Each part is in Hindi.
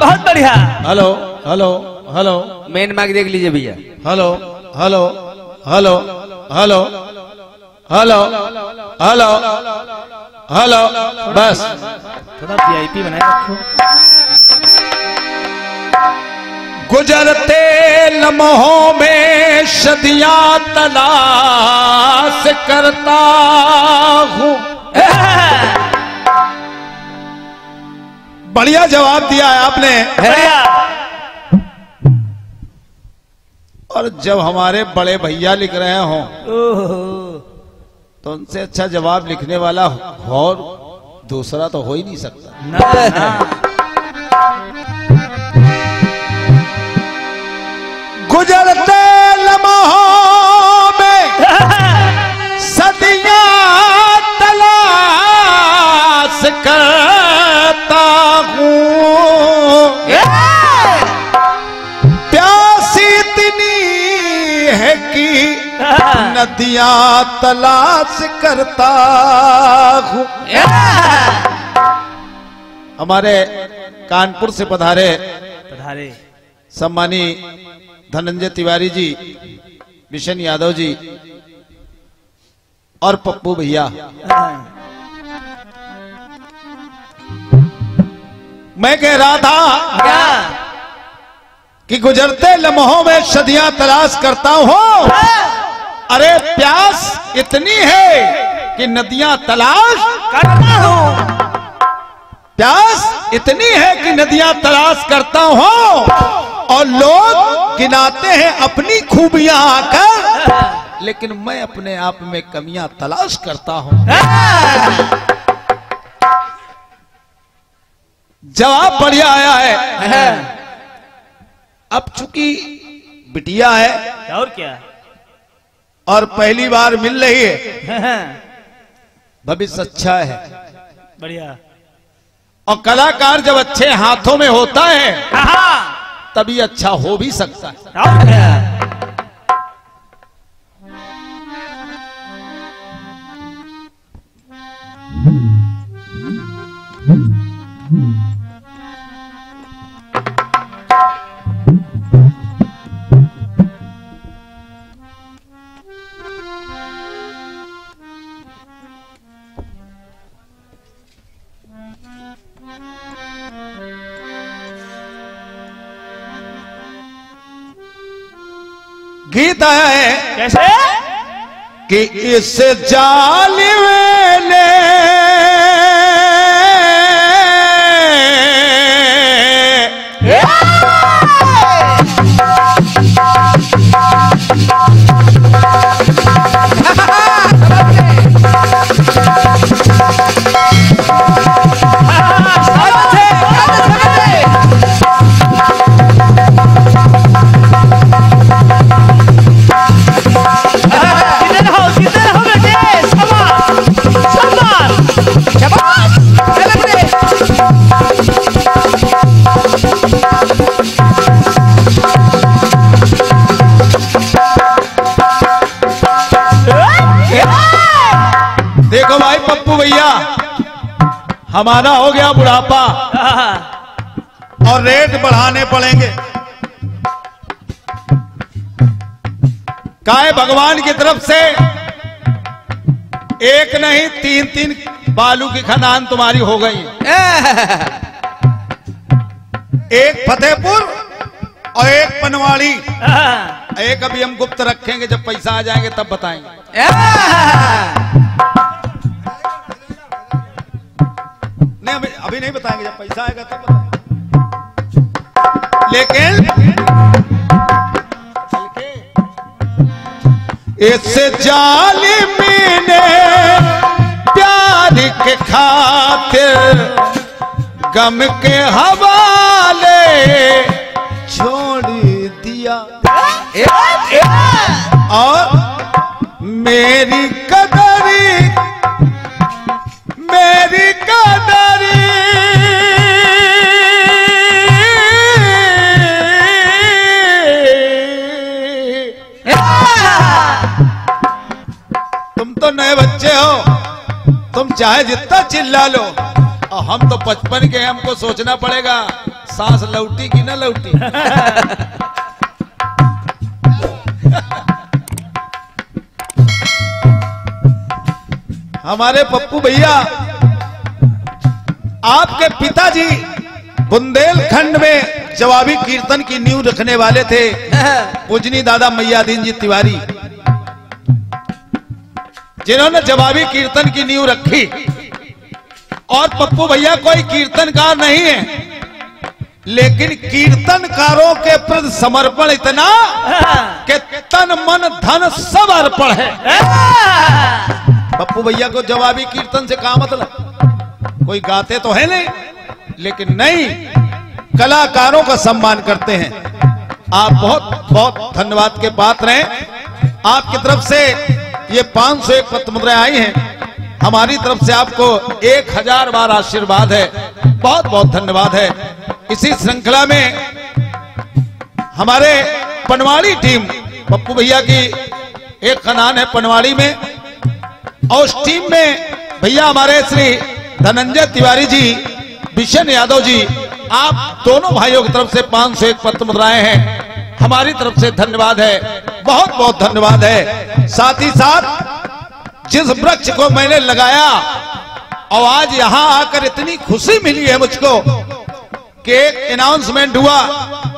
बहुत बढ़िया। Hello hello hello main mic देख लीजिए भैया। Hello hello hello hello hello hello hello बस थोड़ा वीआईपी बनाए रखो। गुजरते लम्हों में सदियां तलाश करता हूँ। बढ़िया जवाब दिया है आपने। बढ़िया। और जब हमारे बड़े भैया लिख रहे हों ओहो। तो उनसे अच्छा जवाब लिखने वाला और दूसरा तो हो ही नहीं सकता। ना, ना। गुजरते लम्हों में सदियां तलाश करता हूँ। प्यास इतनी है कि नदियां तलाश करता हूँ। हमारे कानपुर से पधारे सम्मानी धनंजय तिवारी जी, मिशन यादव जी और पप्पू भैया, मैं कह रहा था कि गुजरते लम्हों में सदियां तलाश करता हूं। अरे प्यास इतनी है कि नदियां तलाश करता हूं। प्यास इतनी है कि नदियां तलाश करता हूं और लोग गिनाते हैं अपनी खूबियां आकर, लेकिन मैं अपने आप में कमियां तलाश करता हूं। जवाब बढ़िया आया है। अब चूंकि बिटिया है और क्या, और पहली बार मिल रही है, भविष्य अच्छा है। बढ़िया। और कलाकार जब अच्छे हाथों में होता है तभी अच्छा हो भी सकता है। और क्या? गीत आया है कैसे कि इस जालिम ने देखो भाई पप्पू भैया, हमारा हो गया बुढ़ापा और रेट बढ़ाने पड़ेंगे। काय भगवान की तरफ से एक नहीं 3-3 बालू की खदान तुम्हारी हो गई। एक फतेहपुर और एक पनवाड़ी, एक अभी हम गुप्त रखेंगे, जब पैसा आ जाएंगे तब बताएंगे। नहीं अभी नहीं बताएंगे, जब पैसा आएगा तब बताएंगे। लेकिन इस जालिमी ने प्यार के खातिर गम के हवाले छोड़ दिया और मेरी कदरी तुम तो नए बच्चे हो, तुम चाहे जितना चिल्ला लो, और हम तो 55 के, हमको सोचना पड़ेगा सांस लौटी कि न लौटी। हमारे पप्पू भैया आपके पिताजी बुंदेलखंड में जवाबी कीर्तन की नींव रखने वाले थे, पूजनी दादा मैयादीन जी तिवारी, जिन्होंने जवाबी कीर्तन की नींव रखी। और पप्पू भैया कोई कीर्तनकार नहीं है, लेकिन कीर्तनकारों के प्रति समर्पण इतना कि तन मन धन सब अर्पण है। पप्पू भैया को जवाबी कीर्तन से क्या मतलब? कोई गाते तो है नहीं, लेकिन नहीं, कलाकारों का सम्मान करते हैं। आप बहुत बहुत धन्यवाद के पात्र हैं। आपकी तरफ से ये 501 पत्र मुद्राएं आई हैं, हमारी तरफ से आपको 1000 बार आशीर्वाद है। बहुत बहुत धन्यवाद है। इसी श्रृंखला में हमारे पनवाड़ी टीम, पप्पू भैया की एक खनान है पनवाड़ी में, और उस टीम में भैया हमारे श्री धनंजय तिवारी जी, बिशन यादव जी, आप दोनों भाइयों की तरफ से 501 पत्र मुद्राएं हैं। हमारी तरफ से धन्यवाद है, बहुत बहुत धन्यवाद है। साथ ही साथ जिस वृक्ष को मैंने लगाया और आज यहां आकर इतनी खुशी मिली है मुझको कि एक अनाउंसमेंट हुआ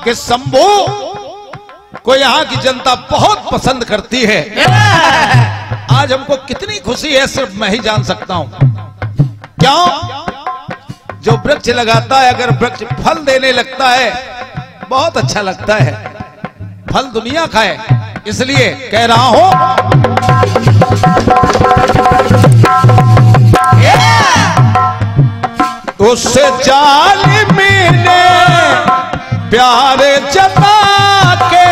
कि शंभू को यहां की जनता बहुत पसंद करती है। आज हमको कितनी खुशी है सिर्फ मैं ही जान सकता हूं। क्यों? जो वृक्ष लगाता है, अगर वृक्ष फल देने लगता है, बहुत अच्छा लगता है। फल दुनिया खाए, इसलिए कह रहा हूं उससे जालिमी ने प्यार जता के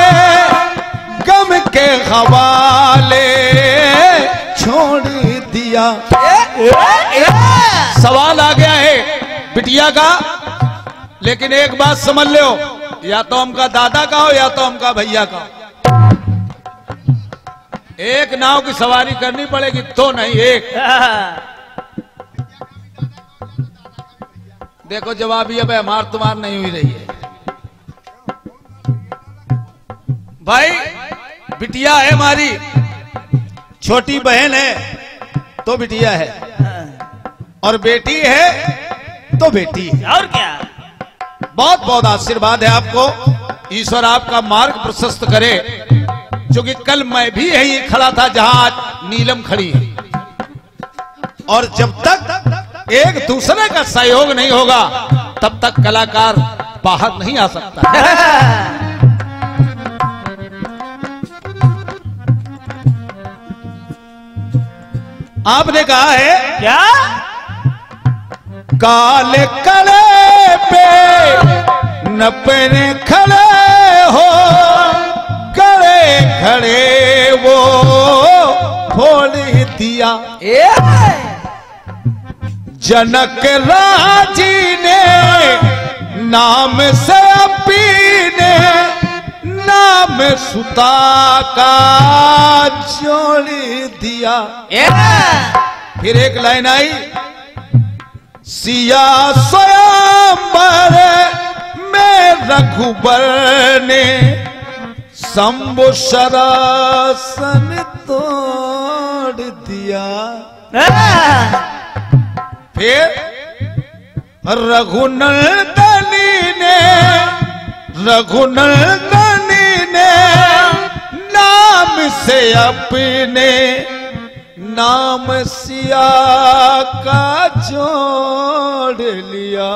गम के हवाले छोड़ दिया। सवाल आ गया है बिटिया का, लेकिन एक बात समझ लो, या तो हमका दादा का हो या तो हमका भैया का। एक नाव की सवारी करनी पड़ेगी, तो नहीं एक। देखो जवाब अब हमार तुम्हार नहीं हुई रही है भाई। बिटिया है हमारी, छोटी बहन है तो बिटिया है, और बेटी है तो बेटी है। और क्या? बहुत बहुत आशीर्वाद है आपको। ईश्वर आपका मार्ग प्रशस्त करे, क्योंकि कल मैं भी यही खड़ा था जहां आज नीलम खड़ी है, और जब तक एक दूसरे का सहयोग नहीं होगा तब तक कलाकार बाहर नहीं आ सकता। आपने कहा है क्या? काले कड़े पे नपने खड़े हो, कड़े खड़े वो फोड़ दिया। जनक राजी ने नाम से अपने नाम सुता का जोड़ दिया। फिर एक लाइन आई, सिया स्वयंवर में रघुबर ने शंभु शरासन तोड़ दिया। फिर रघुनंदनी ने नाम से अपने नाम सिया का जोड़ लिया।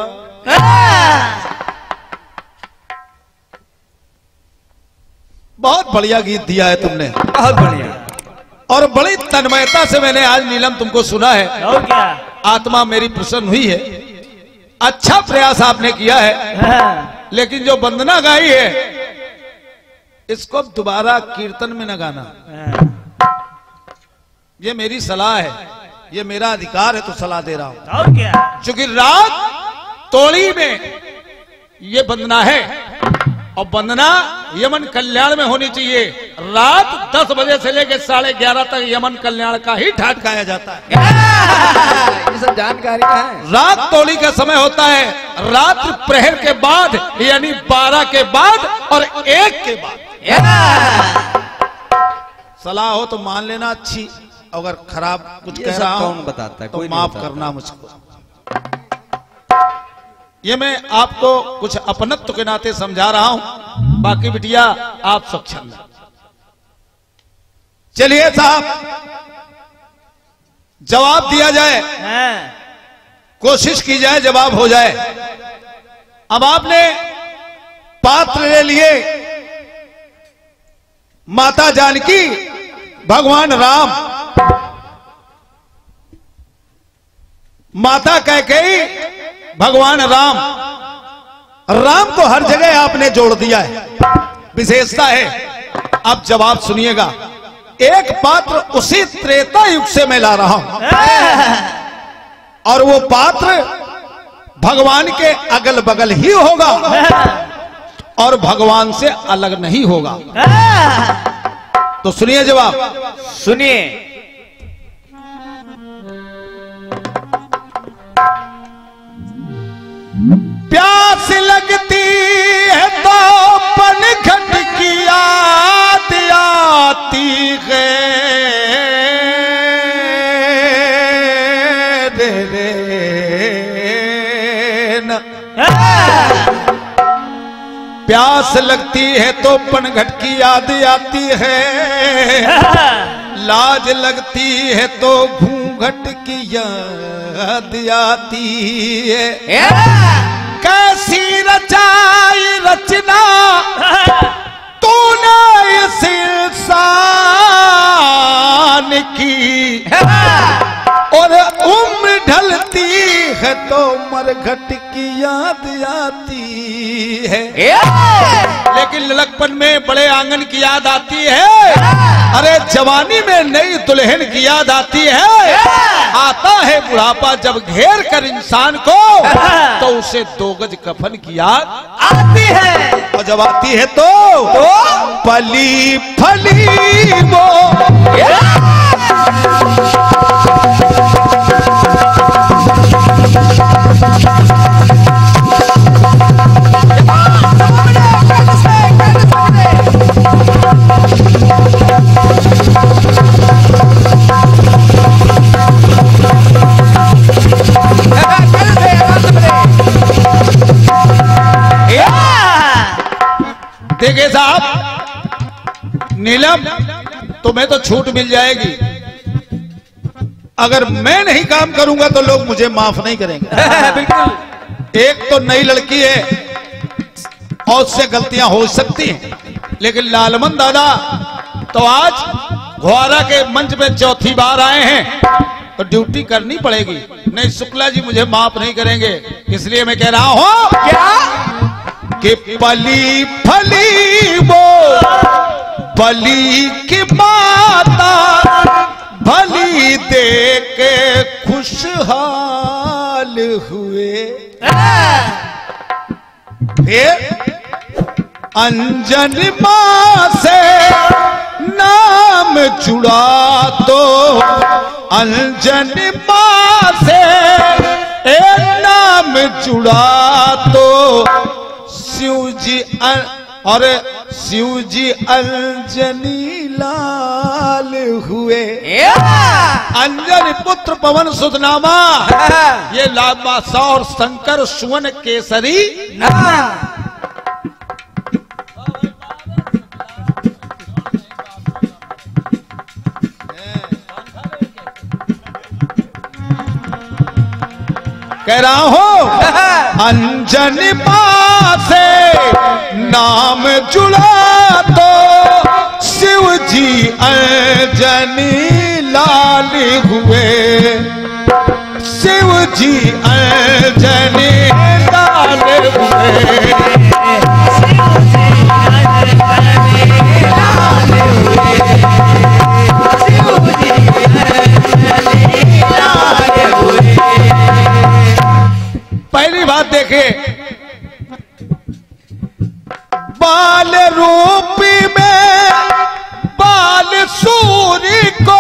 बहुत बढ़िया गीत दिया है तुमने, बहुत बढ़िया, और बड़ी तन्मयता से मैंने आज नीलम तुमको सुना है। और क्या? आत्मा मेरी प्रसन्न हुई है। अच्छा प्रयास आपने किया है, लेकिन जो वंदना गाई है इसको अब दोबारा कीर्तन में न गाना। ये मेरी सलाह है, ये मेरा अधिकार है, तो सलाह दे रहा हूं। और क्या? क्योंकि राग तोड़ी में ये वंदना है, और वंदना यमन कल्याण में होनी चाहिए। रात 10 बजे से लेकर 11:30 तक यमन कल्याण का ही ठाट गाया जाता है। ये सब जानकारी है। रात तोड़ी का समय होता है, रात्रि प्रहर के बाद यानी 12 के बाद और 1 के बाद। सलाह हो तो मान लेना अच्छी, अगर खराब कुछ कह रहा हूं कौन बताता है, तो कोई नहीं माफ बताता। करना मुझको। ये मैं आपको कुछ अपनत्व के नाते समझा रहा हूं, बाकी बिटिया आप स्वच्छंद। चलिए साहब, जवाब दिया जाए, हाँ। कोशिश की जाए जवाब हो जाए। अब आपने पात्र ले लिए, माता जानकी, भगवान राम, माता कैकेयी, भगवान राम। राम को हर जगह आपने जोड़ दिया है, विशेषता है। अब जवाब सुनिएगा। एक पात्र उसी त्रेता युग से मैं ला रहा हूं, और वो पात्र भगवान के अगल बगल ही होगा और भगवान से अलग नहीं होगा। तो सुनिए जवाब, सुनिए। प्यास लगती है तो पनघट की याद आती है रे न। प्यास लगती है तो पनघट की याद आती है, लाज लगती है तो घूंघट की याद आती है। कैसी रचाई रचना तूने इस इंसान की, और उम्र ढलती है तो मरघट की याद आती है। लेकिन लड़कपन में बड़े आंगन की याद आती है, अरे जवानी में नई दुल्हन की याद आती है। आता है बुढ़ापा जब घेर कर इंसान को, तो उसे 2 गज कफन की याद आती है। और जब आती है तो पली फली वो देखिए साहब, नीलम तुम्हें तो छूट मिल जाएगी। अगर मैं नहीं काम करूंगा तो लोग मुझे माफ नहीं करेंगे। बिल्कुल। एक तो नई लड़की है और उससे गलतियां हो सकती हैं, लेकिन लालमन दादा तो आज घोड़ा के मंच में 4थी बार आए हैं, तो ड्यूटी करनी पड़ेगी। नहीं शुक्ला जी मुझे माफ नहीं करेंगे, इसलिए मैं कह रहा हूं क्या? कि पली फली वो बली की माता, भली दे के खुशहाल हुए। फिर अंजन मां से नाम जुड़ा तो, अंजन मां से एक नाम जुड़ा तो शिव जी और शिव जी अंजनी लाल हुए। अंजन पुत्र पवन सुधनामा, ये लामासा और शंकर सुवन केसरी। कह रहा हूं अंजन मां से नाम जुड़ा तो शिव जी अंजनी लाल हुए। शिव जी अंजनी लाल हुए। पहली बात देखे, बाल रूपी में बाल सूरी को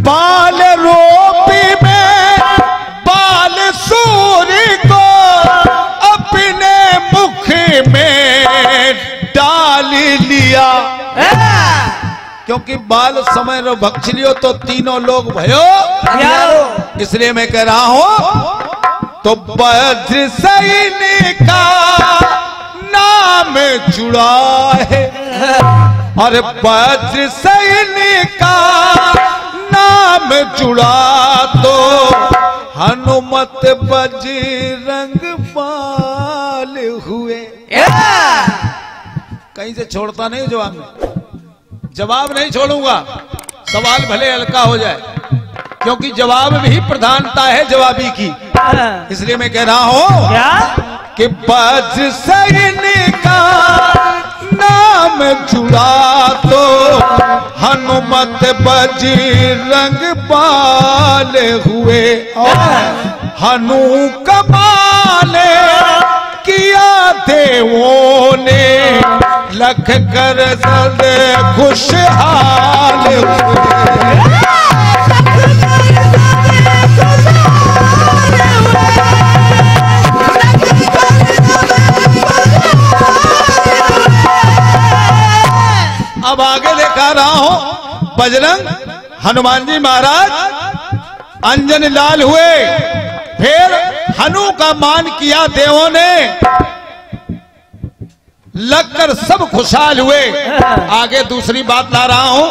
बाल रूपी में बाल सूरी को अपने मुख में डाल लिया। क्योंकि बाल समय रो भक्ष लियो तो तीनों लोग भयो, इसलिए मैं कह रहा हूं तो वज्र सैनिक का नाम जुड़ा है और वज्र सैनिक का नाम जुड़ा तो हनुमत बजरंग बाल हुए। कहीं से छोड़ता नहीं जवाब नहीं छोड़ूंगा, सवाल भले हल्का हो जाए क्योंकि जवाब में ही प्रधानता है जवाबी की। इसलिए मैं कह रहा हूं कि वज्र सैनिक का नाम जुड़ा तो हनुमत बजरंग बाल हुए। हनु कमाल किया देवों ने लख कर सद खुशहाल हुए। अब आगे दिखा रहा हूं बजरंग हनुमान जी महाराज अंजन लाल हुए, फिर हनु का मान किया देवों ने, लगकर सब खुशहाल हुए। आगे दूसरी बात ला रहा हूं,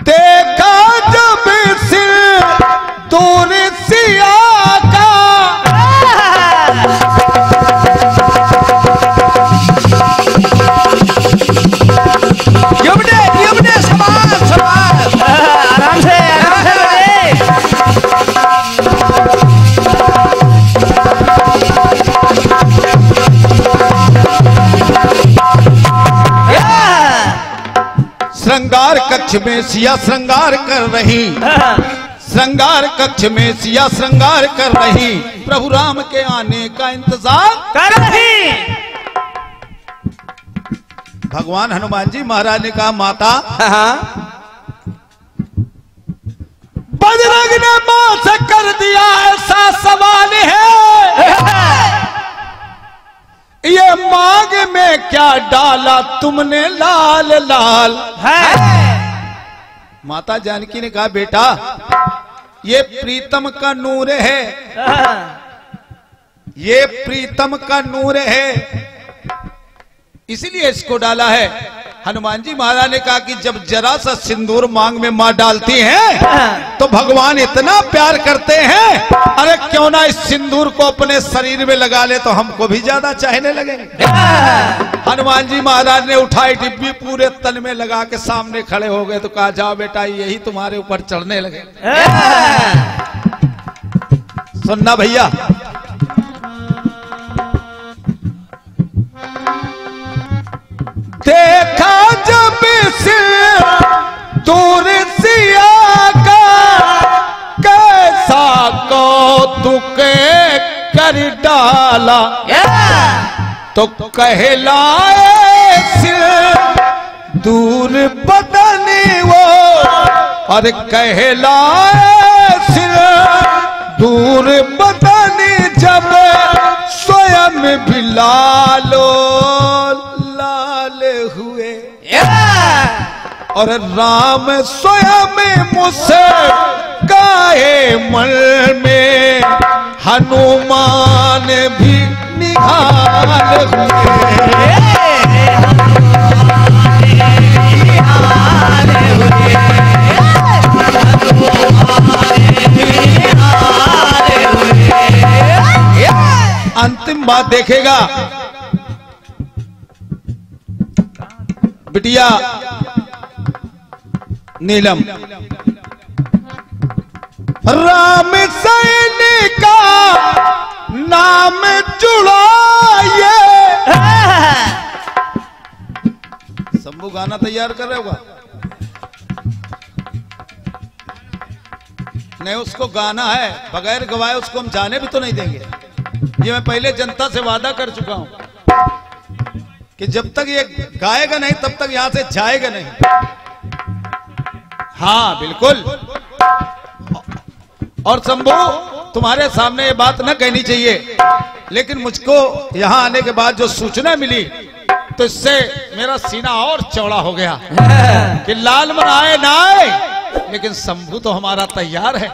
देखा जब सिर दूर सिया का आराम से श्रृंगार कक्ष में सिया श्रृंगार कर रही, श्रृंगार कक्ष में सिया श्रृंगार कर रही, प्रभु राम के आने का इंतजार कर रही। भगवान हनुमान जी महाराज ने कहा माता बजरंग ने मां से कर दिया ऐसा सवाल है, ये मांग में क्या डाला तुमने लाल लाल है। माता जानकी ने कहा बेटा ये प्रीतम का नूर है, ये प्रीतम का नूर है इसीलिए इसको डाला है। हनुमान जी महाराज ने कहा कि जब जरा सा सिंदूर मांग में मां डालती हैं तो भगवान इतना प्यार करते हैं, अरे क्यों ना इस सिंदूर को अपने शरीर में लगा ले तो हमको भी ज्यादा चाहने लगेंगे। हनुमान जी महाराज ने उठाई डिब्बी पूरे तन में लगा के सामने खड़े हो गए तो कहा जाओ बेटा यही तुम्हारे ऊपर चढ़ने लगे। सुनना भैया, देखा जब सिर दूर सिया का कैसा कौतुक कर डाला, तो कहलाए सिर दूर बदन वो, और कहलाए सिर दूर बदन जब स्वयं भी लालो लाल हुए। और राम स्वयं मुझसे गाए मन में हनुमान भी निहाल हुए। बात देखेगा बिटिया नीलम, राम सैनिक का नाम जुड़ाइए। शंभू गाना तैयार कर रहे होगा, नहीं उसको गाना है, बगैर गवाए उसको हम जाने भी तो नहीं देंगे। ये मैं पहले जनता से वादा कर चुका हूं कि जब तक ये गाएगा नहीं तब तक यहां से जाएगा नहीं। हाँ बिल्कुल। और शंभू तुम्हारे सामने ये बात न कहनी चाहिए, लेकिन मुझको यहां आने के बाद जो सूचना मिली तो इससे मेरा सीना और चौड़ा हो गया कि लालमन आए ना आए, लेकिन शंभू तो हमारा तैयार है।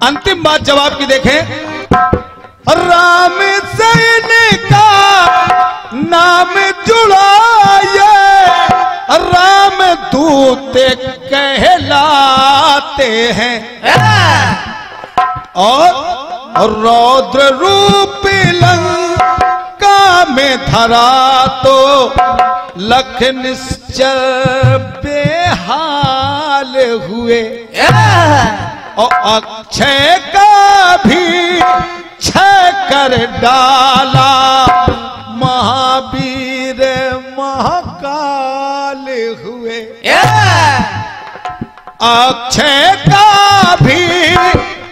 अंतिम बात जवाब की देखें, राम सैनिक का नाम जुड़ाइए, राम दूत कहलाते हैं, और रौद्र रूप लंका में धरा तो लख निश्चर बेहाल हुए, और अक्षय का भी क्षय कर डाला महावीर महाकाल हुए। अक्षय का भी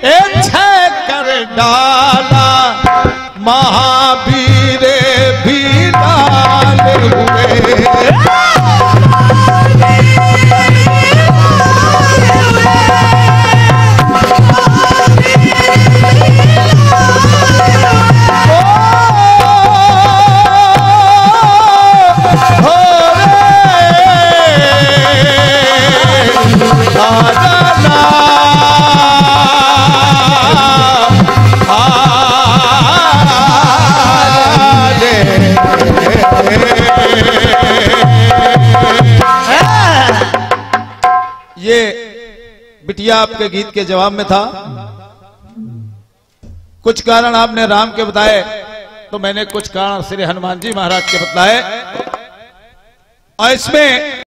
क्षय कर डाला महावीर भी डाल हुए। ये बिटिया आपके गीत के जवाब में था। कुछ कारण आपने राम के बताए तो मैंने कुछ कारण श्री हनुमान जी महाराज के बतलाए, और इसमें